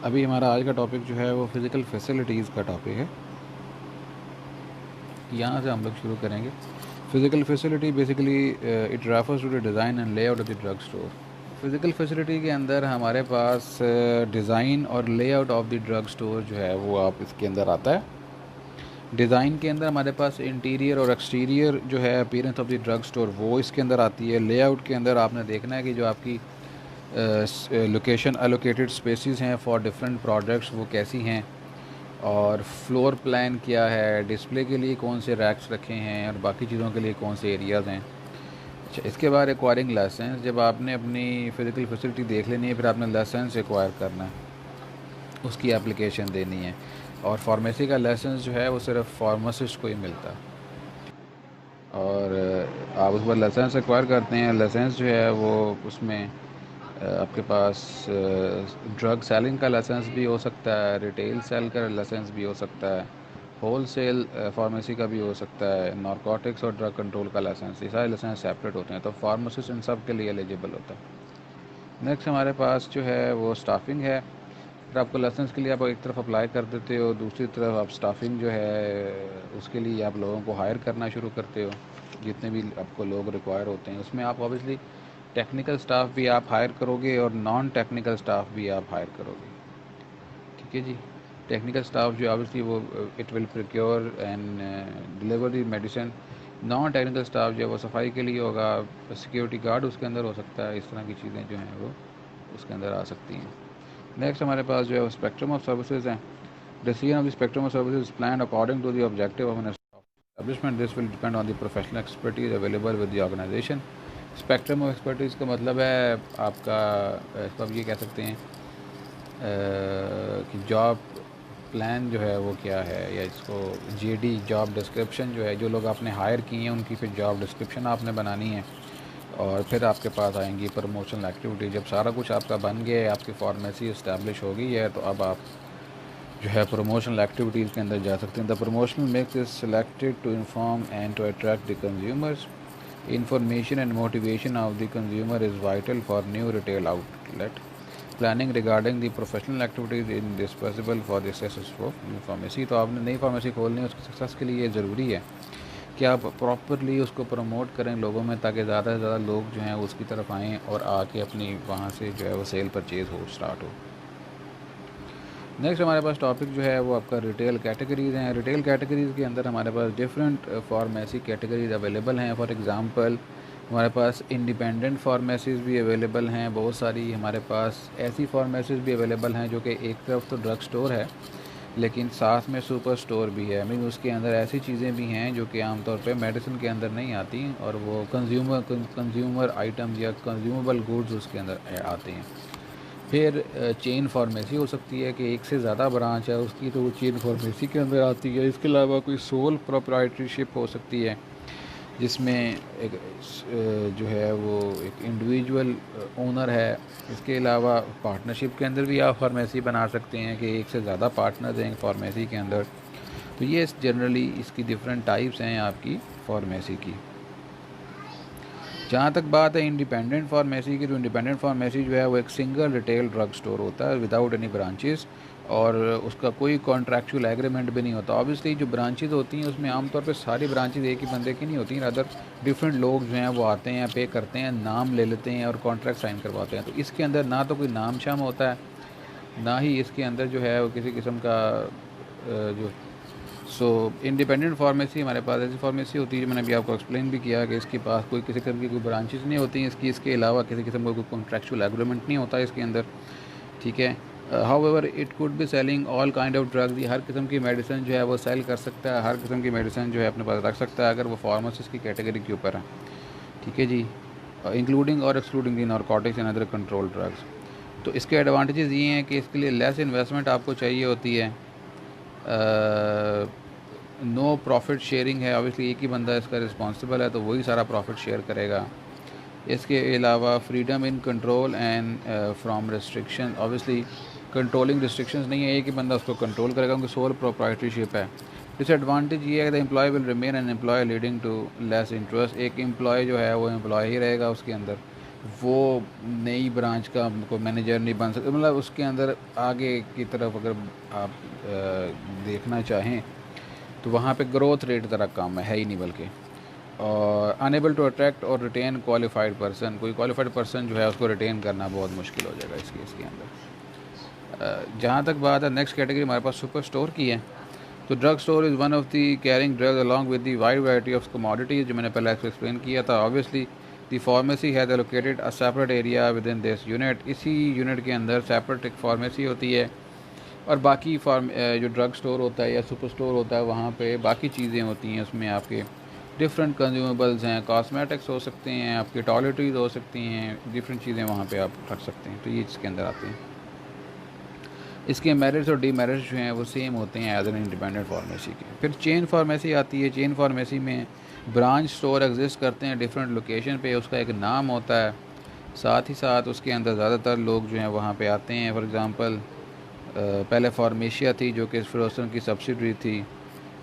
अभी हमारा आज का टॉपिक जो है वो फ़िज़िकल फैसिलिटीज़ का टॉपिक है। यहाँ से हम लोग शुरू करेंगे। Physical facility basically it refers to the design and layout of the drug store. Physical facility के अंदर हमारे पास डिज़ाइन और layout of the drug store जो है वो आप इसके अंदर आता है। डिज़ाइन के अंदर हमारे पास इंटीरियर और एक्सटीरियर जो है appearance of the drug store वो इसके अंदर आती है। लेआउट के अंदर आपने देखना है कि जो आपकी लोकेशन एलोकेटेड स्पेसिस हैं फॉर डिफरेंट प्रोडक्ट्स वो कैसी हैं, और फ्लोर प्लान क्या है, डिस्प्ले के लिए कौन से रैक्स रखे हैं और बाकी चीज़ों के लिए कौन से एरियाज़ हैं। अच्छा, इसके बाद एक्वायरिंग लाइसेंस। जब आपने अपनी फ़िज़िकल फैसिलिटी देख लेनी है फिर आपने लाइसेंस एक्वायर करना है, उसकी एप्लीकेशन देनी है। और फार्मेसी का लाइसेंस जो है वो सिर्फ फार्मासिस्ट को ही मिलता है। और आप उस पर लाइसेंस एक्वायर करते हैं। लाइसेंस जो है वो उसमें आपके पास ड्रग सेलिंग का लाइसेंस भी हो सकता है, रिटेल सेल का लाइसेंस भी हो सकता है, होल सेल फार्मेसी का भी हो सकता है, नारकोटिक्स और ड्रग कंट्रोल का लाइसेंस। ये सारे लाइसेंस सेपरेट होते हैं, तो फार्मासिस्ट इन सब के लिए एलिजिबल होता है। नेक्स्ट हमारे पास जो है वो स्टाफिंग है। फिर आपको लाइसेंस के लिए आप एक तरफ अप्लाई कर देते हो, दूसरी तरफ आप स्टाफिंग जो है उसके लिए आप लोगों को हायर करना शुरू करते हो। जितने भी आपको लोग रिक्वायर होते हैं उसमें आप ऑब्वियसली टेक्निकल स्टाफ भी आप हायर करोगे और नॉन टेक्निकल स्टाफ भी आप हायर करोगे। ठीक है जी। टेक्निकल स्टाफ जो ऑब्वियसली वो it will procure and deliver the medicine. Non technical staff जो है वो सफाई के लिए होगा, सिक्योरिटी गार्ड उसके अंदर हो सकता है। इस तरह की चीज़ें जो हैं वो उसके अंदर आ सकती हैं। नेक्स्ट हमारे पास जो है स्पेक्ट्रम ऑफ सर्विसेज हैं। Decision of the spectrum of services plan according to the objective of an establishment. This will depend on the professional expertise available with the organisation. Spectrum of expertise का मतलब है आपका, इसको आप ये कह सकते हैं कि जॉब प्लान जो है वो क्या है, या इसको जेडी जॉब डिस्क्रिप्शन जो है, जो लोग आपने हायर किए हैं उनकी फिर जॉब डिस्क्रिप्शन आपने बनानी है। और फिर आपके पास आएंगी प्रमोशनल एक्टिविटी। जब सारा कुछ आपका बन गया है, आपकी फार्मेसी इस्टेब्लिश हो गई है, तो अब आप जो है प्रमोशनल एक्टिविटीज़ के अंदर जा सकते हैं। The promotional mix is selected to inform and to attract the consumers. Information and motivation of the consumer is vital for new retail outlet. Planning regarding the professional activities indispensable for the success of new pharmacy. तो आपने नई pharmacy खोलनी है, उसकी success के लिए ये ज़रूरी है कि आप प्रॉपरली उसको प्रमोट करें लोगों में, ताकि ज़्यादा से ज़्यादा लोग जो हैं उसकी तरफ आएँ और आके अपनी वहाँ से जो है वो सेल परचेज़ हो स्टार्ट हो। नेक्स्ट हमारे पास टॉपिक जो है वो आपका रिटेल कैटेगरीज़ हैं। रिटेल कैटेगरीज़ के अंदर हमारे पास डिफरेंट फार्मेसी कैटेगरीज अवेलेबल हैं। फॉर एग्ज़ाम्पल हमारे पास इंडिपेंडेंट फार्मेसीज़ भी अवेलेबल हैं बहुत सारी। हमारे पास ऐसी फार्मेसीज़ भी अवेलेबल हैं जो कि एक तरफ तो ड्रग स्टोर है लेकिन साथ में सुपर स्टोर भी है। मीन उसके अंदर ऐसी चीज़ें भी हैं जो कि आमतौर पे मेडिसिन के अंदर नहीं आती, और वो कंज्यूमर आइटम्स या कंज्यूमेबल गुड्स उसके अंदर आते हैं। फिर चेन फार्मेसी हो सकती है कि एक से ज़्यादा ब्रांच है उसकी, तो वो चेन फार्मेसी के अंदर आती है। इसके अलावा कोई सोल प्रोप्राइटरशिप हो सकती है जिसमें एक जो है वो एक इंडिविजुअल ओनर है। इसके अलावा पार्टनरशिप के अंदर भी आप फार्मेसी बना सकते हैं कि एक से ज़्यादा पार्टनर्स हैं फार्मेसी के अंदर। तो ये जनरली इसकी डिफरेंट टाइप्स हैं आपकी फार्मेसी की। जहाँ तक बात है इंडिपेंडेंट फार्मेसी की, तो इंडिपेंडेंट फार्मेसी जो है वो एक सिंगल रिटेल ड्रग स्टोर होता है विदाउट एनी ब्रांचेस, और उसका कोई कॉन्ट्रैक्चुअल एग्रीमेंट भी नहीं होता। ऑब्वियसली जो ब्रांचेज होती हैं उसमें आमतौर पर सारी ब्रांचेज एक ही बंदे की नहीं होती, अदर डिफरेंट लोग जो हैं वो आते हैं, पे करते हैं, नाम ले लेते हैं और कॉन्ट्रैक्ट साइन करवाते हैं। तो इसके अंदर ना तो कोई नाम शाम होता है, ना ही इसके अंदर जो है वो किसी किस्म का जो इंडिपेंडेंट फार्मेसी हमारे पास ऐसी फार्मेसी होती है जो मैंने अभी आपको एक्सप्लेन भी किया कि इसके पास कोई किसी किस्म की कोई ब्रांचेस नहीं होती हैं इसकी, इसके अलावा किसी किस्म का कोई कॉन्ट्रैक्चुअल एग्रीमेंट नहीं होता इसके अंदर। ठीक है। However it could be selling all kind of drugs. ये हर किस्म की मेडिसिन जो है वो सेल कर सकता है, हर किस्म की मेडिसिन जो है अपने पास रख सकता है अगर वो फार्मासिस्ट की कैटेगरी के ऊपर है। ठीक है जी। इंक्लूडिंग और excluding the narcotics and other control drugs. तो इसके एडवांटेजेस ये हैं कि इसके लिए लेस इन्वेस्टमेंट आपको चाहिए होती है। नो प्रॉफिट शेयरिंग है, ऑब्वियसली एक ही बंदा इसका रिस्पॉन्सिबल है तो वही सारा प्रॉफिट शेयर करेगा। इसके अलावा freedom in control and from restriction, obviously controlling restrictions नहीं है, एक ही बंदा उसको कंट्रोल करेगा, उनकी सोल प्रोप्राइटरशिप है। डिसएडवांटेज ये है कि the employ will remain an employ leading to less interest. एक एम्प्लॉय जो है वो एम्प्लॉय ही रहेगा उसके अंदर, वो नई ब्रांच का कोई मैनेजर नहीं बन सकता, मतलब उसके अंदर आगे की तरफ अगर आप देखना चाहें तो वहाँ पे ग्रोथ रेट ज़रा कम है ही नहीं बल्कि। और अनेबल टू अट्रैक्ट और रिटेन क्वालिफाइड पर्सन, कोई क्वालिफाइड पर्सन जो है उसको रिटेन करना बहुत मुश्किल हो जाएगा इस केस के अंदर। जहाँ तक बात है नेक्स्ट कैटेगरी हमारे पास सुपर स्टोर की है। तो drug store is one of the carrying drug along with the wide variety of commodities, जो मैंने पहले आपको एक्सप्लेन किया था। Obviously the pharmacy has allocated a separate area with in this unit, इसी यूनिट के अंदर सेपरेट एक फार्मेसी होती है और बाकी जो ड्रग स्टोर होता है या सुपर स्टोर होता है वहाँ पे बाकी चीज़ें होती हैं। उसमें आपके डिफरेंट कंज्यूमेबल्स हैं, कॉस्मेटिक्स हो सकते हैं, आपके टॉयलेटरीज हो सकती हैं, डिफरेंट चीज़ें वहाँ पे आप रख सकते हैं। तो ये इसके अंदर आते हैं। इसके मेरिट्स और डीमेरिट्स जो हैं वो सेम होते हैं एज एन इंडिपेंडेंट फार्मेसी के। फिर चेन फार्मेसी आती है। चेन फार्मेसी में ब्रांच स्टोर एग्जिस्ट करते हैं डिफरेंट लोकेशन पे, उसका एक नाम होता है, साथ ही साथ उसके अंदर ज़्यादातर लोग जो हैं वहाँ पे आते हैं। फॉर एग्ज़ाम्पल पहले फार्मेशिया थी जो कि फिरोजन की सब्सिडरी थी,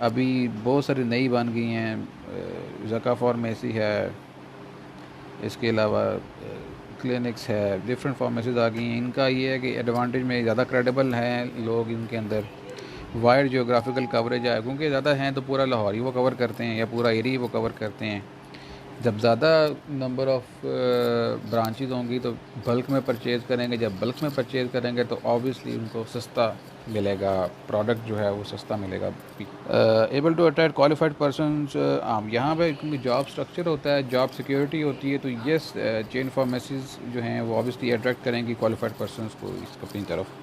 अभी बहुत सारी नई बन गई हैं। ज़का फार्मेसी है, इसके अलावा क्लिनिक्स है, डिफरेंट फार्मेसीज़ आ गई हैं। इनका ये है कि एडवांटेज में ज़्यादा क्रेडिबल हैं लोग, इनके अंदर वाइड जियोग्राफिकल कवरेज है, क्योंकि ज़्यादा हैं तो पूरा लाहौर ही वो कवर करते हैं या पूरा एरिया ही वो कवर करते हैं। जब ज़्यादा नंबर ऑफ़ ब्रांचेज़ होंगी तो बल्क में परचेज़ करेंगे, जब बल्क में परचेज़ करेंगे तो ऑब्वियसली उनको सस्ता मिलेगा, प्रोडक्ट जो है वो सस्ता मिलेगा। Able to attract qualified persons, यहाँ पे क्योंकि जॉब स्ट्रक्चर होता है, जॉब सिक्योरिटी होती है, तो येस चेन फार्मेसीज़ जो हैं वो ऑब्वियसली अट्रैक्ट करेंगी क्वालिफाइड पर्सनस को इस अपनी तरफ।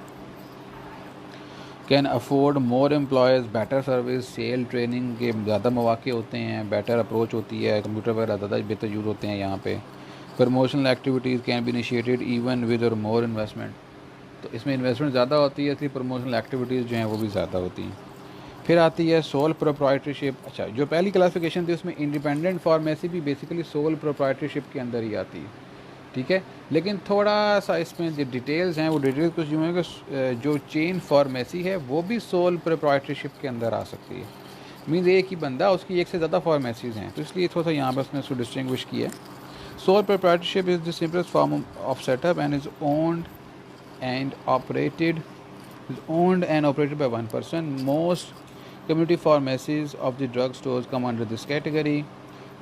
Can afford more employees, better service, sell training के ज़्यादा मौके होते हैं, बेटर अप्रोच होती है, कंप्यूटर वगैरह ज़्यादा बेहतर यूज़ होते हैं यहाँ पे। Promotional activities can be initiated even with और मोर इन्वेस्टमेंट, तो इसमें इन्वेस्टमेंट ज़्यादा होती है इसलिए प्रमोशनल एक्टिविटीज़ जो हैं वो भी ज़्यादा होती हैं। फिर आती है सोल प्रोप्राइटरशिप। अच्छा, जो पहली क्लासिफिकेशन थी उसमें इंडिपेंडेंट फार्मेसी भी बेसिकली सोल प्रोप्राइटरशिप के अंदर ही आती है, ठीक है। लेकिन थोड़ा सा इसमें जो डिटेल्स हैं वो डिटेल्स कुछ यूँ है कि जो चेन फार्मेसी है वो भी सोल प्रोप्राइटरशिप के अंदर आ सकती है। मीन्स एक ही बंदा, उसकी एक से ज़्यादा फार्मेसीज़ हैं, तो इसलिए थोड़ा सा यहाँ पर उसने उसको डिस्टिंग्विश किया। Sole proprietorship is the simplest form of setup and is owned and operated by one person. Most community pharmacies of the drug stores come under this category.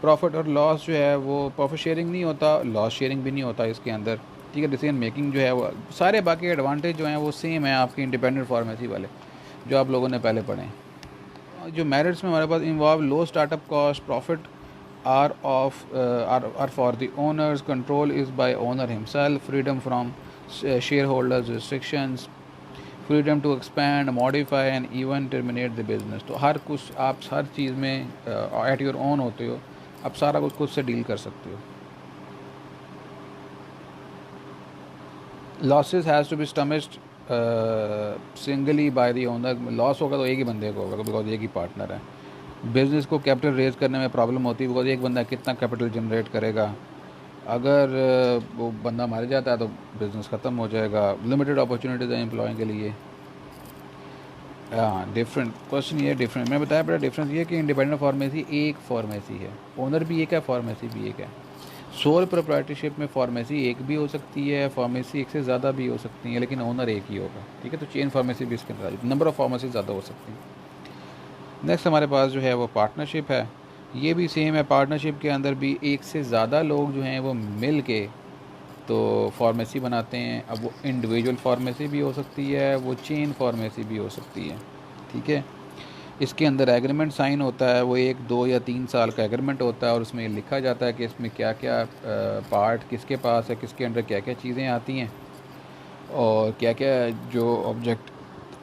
Profit और लॉस जो है वो प्रॉफिट शेयरिंग नहीं होता, loss sharing भी नहीं होता इसके अंदर, ठीक है। डिसीजन मेकिंग जो है वो सारे बाकी एडवांटेज जो हैं वो सेम है आपके इंडिपेंडेंट फार्मेसी वाले जो आप लोगों ने पहले पढ़े हैं। जो मेरिट्स में हमारे पास involve low startup cost, profit are for the owners, control is by owner himself, freedom from shareholders restrictions, freedom to expand, modify and even terminate the business। तो हर कुछ आप हर चीज़ में एट योर ओन होते हो, आप सारा कुछ खुद से डील कर सकते हो। Losses has to be stomached singly by the owner. Loss होगा तो एक ही बंदे को होगा बिकॉज एक ही पार्टनर है। बिज़नेस को कैपिटल रेज करने में प्रॉब्लम होती है बिकॉज एक बंदा कितना कैपिटल जनरेट करेगा। अगर वो बंदा मार जाता है तो बिज़नेस ख़त्म हो जाएगा। लिमिटेड अपॉर्चुनिटीज़ हैं एम्प्लॉय के लिए। हाँ, डिफरेंट क्वेश्चन ये डिफरेंट मैंने बताया, बड़ा डिफरेंस ये है कि इंडिपेंडेंट फार्मेसी एक फार्मेसी है, ओनर भी एक है, फार्मेसी भी एक है। सोल प्रोप्राइटरशिप में फार्मेसी एक भी हो सकती है, फार्मेसी एक से ज़्यादा भी हो सकती है, लेकिन ओनर एक ही होगा, ठीक है। तो चेन फार्मेसी भी इसके अंदर नंबर ऑफ़ फार्मेसी ज़्यादा हो सकती है। नेक्स्ट हमारे पास जो है वो पार्टनरशिप है। ये भी सेम है, पार्टनरशिप के अंदर भी एक से ज़्यादा लोग जो हैं वो मिल के तो फार्मेसी बनाते हैं। अब वो इंडिविजुअल फार्मेसी भी हो सकती है, वो चेन फार्मेसी भी हो सकती है, ठीक है। इसके अंदर एग्रीमेंट साइन होता है, वो 1, 2 या 3 साल का एग्रीमेंट होता है और उसमें लिखा जाता है कि इसमें क्या क्या पार्ट किसके पास है, किसके अंडर क्या क्या चीज़ें आती हैं और क्या क्या जो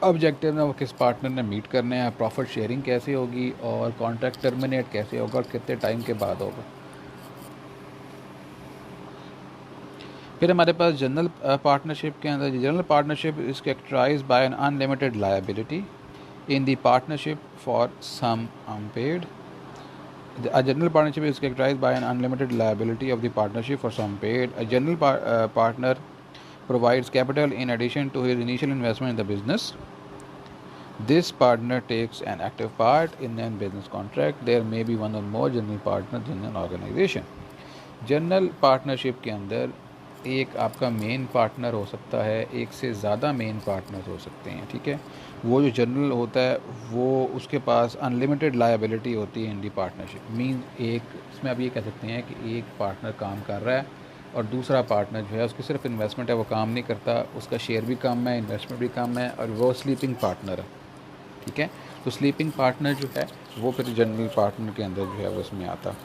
ऑब्जेक्टिव है वो किस पार्टनर ने मीट करने हैं, प्रॉफिट शेयरिंग कैसे होगी और कॉन्ट्रैक्ट टर्मिनेट कैसे होगा और कितने टाइम के बाद होगा। फिर हमारे पास जनरल पार्टनरशिप के अंदर general partnership is characterised by an unlimited liability in the partnership for some unpaid. A general partnership is characterized by an unlimited liability of the partnership for some paid. A general partner provides capital in addition to his initial investment in the business. This partner takes an active part in a business contract. There may be one or more general partners in an organization. General partnership के अंदर एक आपका main partner हो सकता है, एक से ज़्यादा मेन पार्टनर्स हो सकते हैं, ठीक है। वो जो जनरल होता है वो उसके पास अनलिमिटेड लायबिलिटी होती है इन दी पार्टनरशिप। मीन एक इसमें आप ये कह सकते हैं कि एक पार्टनर काम कर रहा है और दूसरा पार्टनर जो है उसकी सिर्फ इन्वेस्टमेंट है, वो काम नहीं करता, उसका शेयर भी कम है, इन्वेस्टमेंट भी कम है, और वो स्लीपिंग पार्टनर है, ठीक है। तो स्लीपिंग पार्टनर जो है वो फिर जनरल पार्टनर के अंदर जो है वो उसमें आता।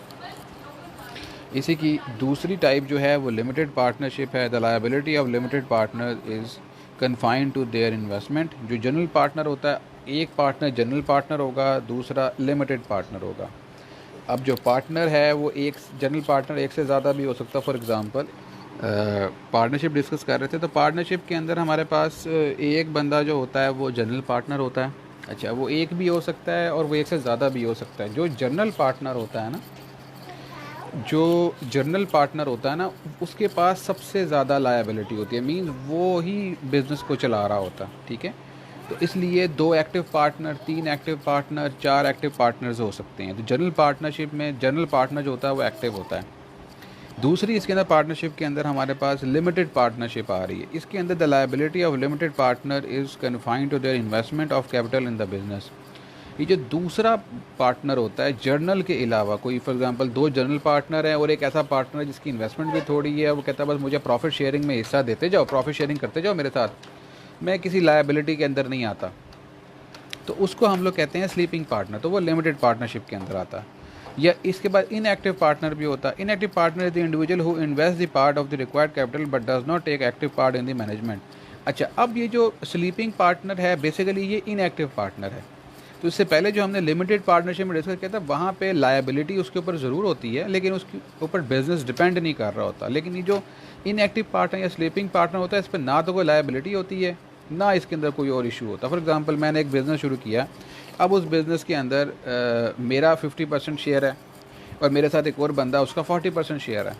इसी की दूसरी टाइप जो है वो लिमिटेड पार्टनरशिप है। The liability of limited partner is confined to their investment. जो जनरल पार्टनर होता है, एक पार्टनर जनरल पार्टनर होगा, दूसरा लिमिटेड पार्टनर होगा। अब जो पार्टनर है वो एक जनरल पार्टनर एक से ज़्यादा भी हो सकता है। फॉर एग्ज़ाम्पल पार्टनरशिप डिस्कस कर रहे थे, तो पार्टनरशिप के अंदर हमारे पास एक बंदा जो होता है वो जनरल पार्टनर होता है। अच्छा, वो एक भी हो सकता है और वो एक से ज़्यादा भी हो सकता है। जो जनरल पार्टनर होता है ना, जो जनरल पार्टनर होता है ना, उसके पास सबसे ज़्यादा लायबिलिटी होती है। मीन वो ही बिज़नेस को चला रहा होता है, ठीक है। तो इसलिए 2 active partner, 3 active partner, 4 active partners हो सकते हैं। तो जनरल पार्टनरशिप में जनरल पार्टनर जो होता है वो एक्टिव होता है। दूसरी इसके अंदर पार्टनरशिप के अंदर हमारे पास लिमिटेड पार्टनरशिप आ रही है। इसके अंदर the liability of limited partner is confined to their investment of capital in the business. ये जो दूसरा पार्टनर होता है जर्नल के अलावा, कोई फॉर एग्जांपल 2 जर्नल पार्टनर हैं और एक ऐसा पार्टनर है जिसकी इन्वेस्टमेंट भी थोड़ी है, वो कहता है बस मुझे प्रॉफिट शेयरिंग में हिस्सा देते जाओ, प्रॉफिट शेयरिंग करते जाओ मेरे साथ, मैं किसी लायबिलिटी के अंदर नहीं आता, तो उसको हम लोग कहते हैं स्लीपिंग पार्टनर। तो वो लिमिटेड पार्टनरशिप के अंदर आता है। या इसके बाद इनएक्टिव पार्टनर भी होता है। Inactive partner is the individual who invest the part of the required capital but does not take active part in the management. अच्छा, अब ये जो स्लीपिंग पार्टनर है बेसिकली ये इनएक्टिव पार्टनर है। तो इससे पहले जो हमने लिमिटेड पार्टनरशिप में डिस्कस किया था, वहाँ पे लायबिलिटी उसके ऊपर ज़रूर होती है लेकिन उसके ऊपर बिजनेस डिपेंड नहीं कर रहा होता। लेकिन ये जो इनएक्टिव पार्टनर या स्लीपिंग पार्टनर होता है, इस पर ना तो कोई लायबिलिटी होती है ना इसके अंदर कोई और इशू होता। फॉर एग्जांपल मैंने एक बिज़नेस शुरू किया, अब उस बिज़नेस के अंदर मेरा 50% शेयर है और मेरे साथ एक और बंदा उसका 40% शेयर है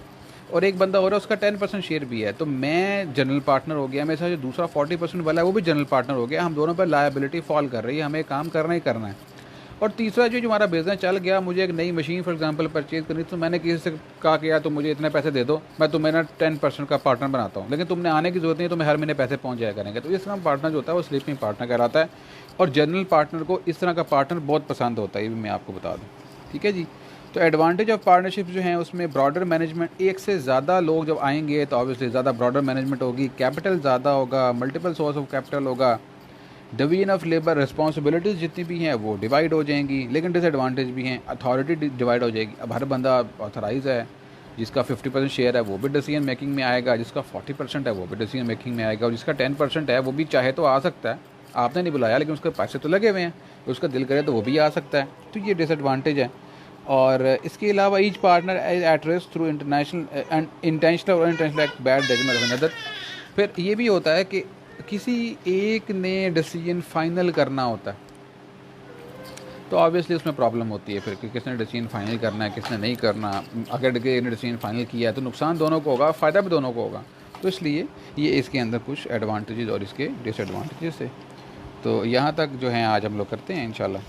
और एक बंदा और है उसका 10% शेयर भी है। तो मैं जनरल पार्टनर हो गया, मेरे साथ जो दूसरा 40% वाला है वो भी जनरल पार्टनर हो गया। हम दोनों पर लायबिलिटी फॉल कर रही है, हमें काम करना ही करना है। और तीसरा जो हमारा बिज़नेस चल गया, मुझे एक नई मशीन फॉर एग्जांपल परचेज़ करनी, तो मैंने किसी से कहा कि यार तुम मुझे इतने पैसे दे दो, मैं तुम्हें ना 10% का पार्टनर बनाता हूँ, लेकिन तुमने आने की ज़रूरत नहीं, तुम्हें हर महीने पैसे पहुँच जाया करेंगे। तो इस तरह पार्टनर जो होता है वो स्लीपिंग पार्टनर कहलाता है। और जनरल पार्टनर को इस तरह का पार्टनर बहुत पसंद होता है, ये भी मैं आपको बता दूँ, ठीक है जी। तो एडवांटेज ऑफ पार्टनरशिप जो हैं उसमें ब्रॉडर मैनेजमेंट, एक से ज़्यादा लोग जब आएंगे तो ऑब्वियसली ज़्यादा ब्रॉडर मैनेजमेंट होगी, कैपिटल ज़्यादा होगा, मल्टीपल सोर्स ऑफ कैपिटल होगा, डिवीजन ऑफ लेबर रिस्पॉन्सिबिलिटीज़ जितनी भी हैं वो डिवाइड हो जाएंगी। लेकिन डिसएडवांटेज भी हैं, अथॉरिटी डिवाइड हो जाएगी। अब हर बंदा ऑथराइज है, जिसका 50% शेयर है वो भी डिसीजन मेकिंग में आएगा, जिसका 40% है वो भी डिसीजन मेकिंग में आएगा, और जिसका 10% है वो भी चाहे तो आ सकता है, आपने नहीं बुलाया लेकिन उसके पैसे तो लगे हुए हैं, उसका दिल करे तो वो भी आ सकता है। तो ये डिसएडवांटेज है। और इसके अलावा each partner at risk through international and intentional और intentional bad judgement of another. फिर ये भी होता है कि किसी एक ने डिसीजन फाइनल करना होता है, तो ऑब्वियसली उसमें प्रॉब्लम होती है फिर कि किसने डिसीजन फाइनल करना है, किसने नहीं करना। अगर एक ने डिसीजन फाइनल किया है तो नुकसान दोनों को होगा, फ़ायदा भी दोनों को होगा। तो इसलिए ये इसके अंदर कुछ एडवांटेजेस और इसके डिसएडवांटेजेस है। तो यहाँ तक जो है आज हम लोग करते हैं इंशाल्लाह।